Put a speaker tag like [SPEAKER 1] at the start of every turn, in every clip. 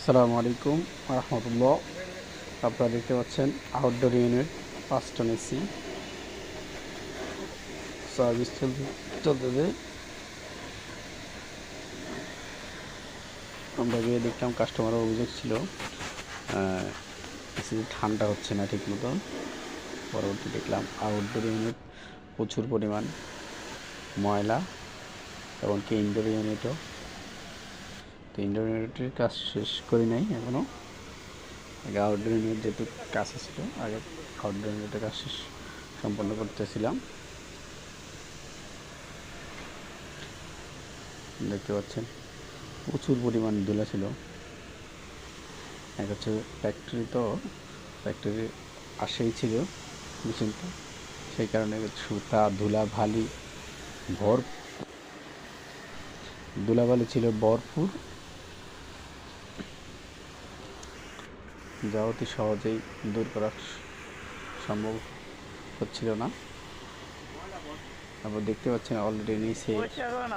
[SPEAKER 1] আসসালামু আলাইকুম রহমতুল্লাহ। আপনারা দেখতে পাচ্ছেন outdoor unit 5 ton AC service চলতেছে। আমরা গিয়ে দেখলাম কাস্টমারের অভিযোগ ছিল এসি ঠান্ডা হচ্ছে না ঠিক মতো। পরবর্তী দেখলাম আউটডোর ইউনিট প্রচুর পরিমাণ ময়লা, এমনকি ইনডোর ইউনিটও। তো ইনডোর ইউনিটের কাজ শেষ করি নাই এখনও। আগে আউটডোর ইউনিট যেহেতু কাজ ছিল, আগে আউটডোর ইউনিটের কাজ শেষ সম্পন্ন করতেছিলাম। দেখতে পাচ্ছেন প্রচুর পরিমাণ ধুলা ছিল। এক হচ্ছে ফ্যাক্টরি, তো ফ্যাক্টরি আসেই ছিল মেশিনটা, সেই কারণে সুতা ধুলাবালি ছিল ভরপুর, যা অতি সহজেই দূর করা সম্ভব হচ্ছিল না। তারপর দেখতে পাচ্ছেন অলরেডি নিচে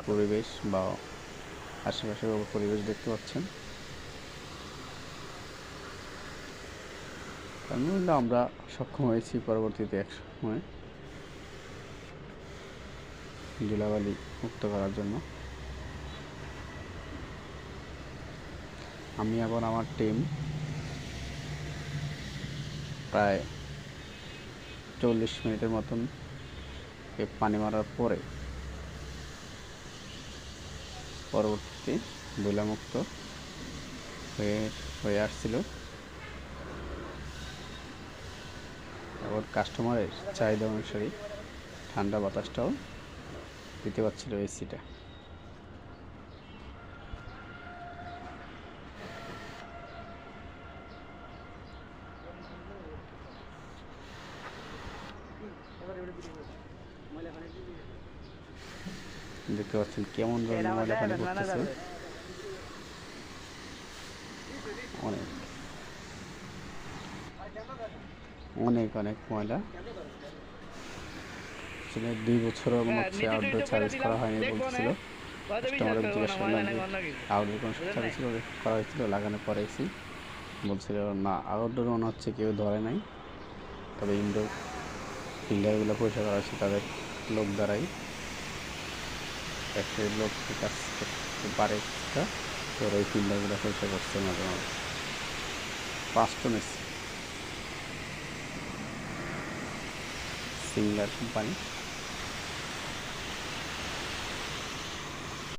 [SPEAKER 1] পরিবেশ বা আশেপাশের পরিবেশ দেখতে পাচ্ছেন। আলহামদুলিল্লাহ আমরা সক্ষম হয়েছি পরবর্তীতে এক সময় ধুলাবালি মুক্ত করার জন্য। আমি এবং আমার টিম প্রায় 40 মিনিটের মতন পানি মারার পরে পরবর্তীতে ধুলামুক্ত হয়ে আসছিল। এবং কাস্টমারের চাহিদা অনুসারে ঠান্ডা বাতাসটাও দিতে পারছিল এসিটা। দেখতে পাচ্ছেন কেমন ধরনের ময়লা পানি পড়তেছে। অনেক অনেক অনেক ময়লা। 2 বছরও মনে হচ্ছে আউটডোর সার্ভিস করা হয়নি বলতেছিল। কাস্টমারের জিজ্ঞাসা করলাম যে আউটডোর কোনো সার্ভিস করা হয়েছিল লাগানোর পরে এসি, বলছিল না আউটডোর মনে হচ্ছে কেউ ধরে নাই, তবে ইনডোর ফিল্টারগুলো পরিষ্কার করা হচ্ছে তাদের লোক দ্বারাই। একটা লোক কাজ করতে পারে, তো ওই ফিল্টারগুলো পরিষ্কার করছে মাঝে মাঝে। 5 টন এসি, সিঙ্গার কোম্পানি।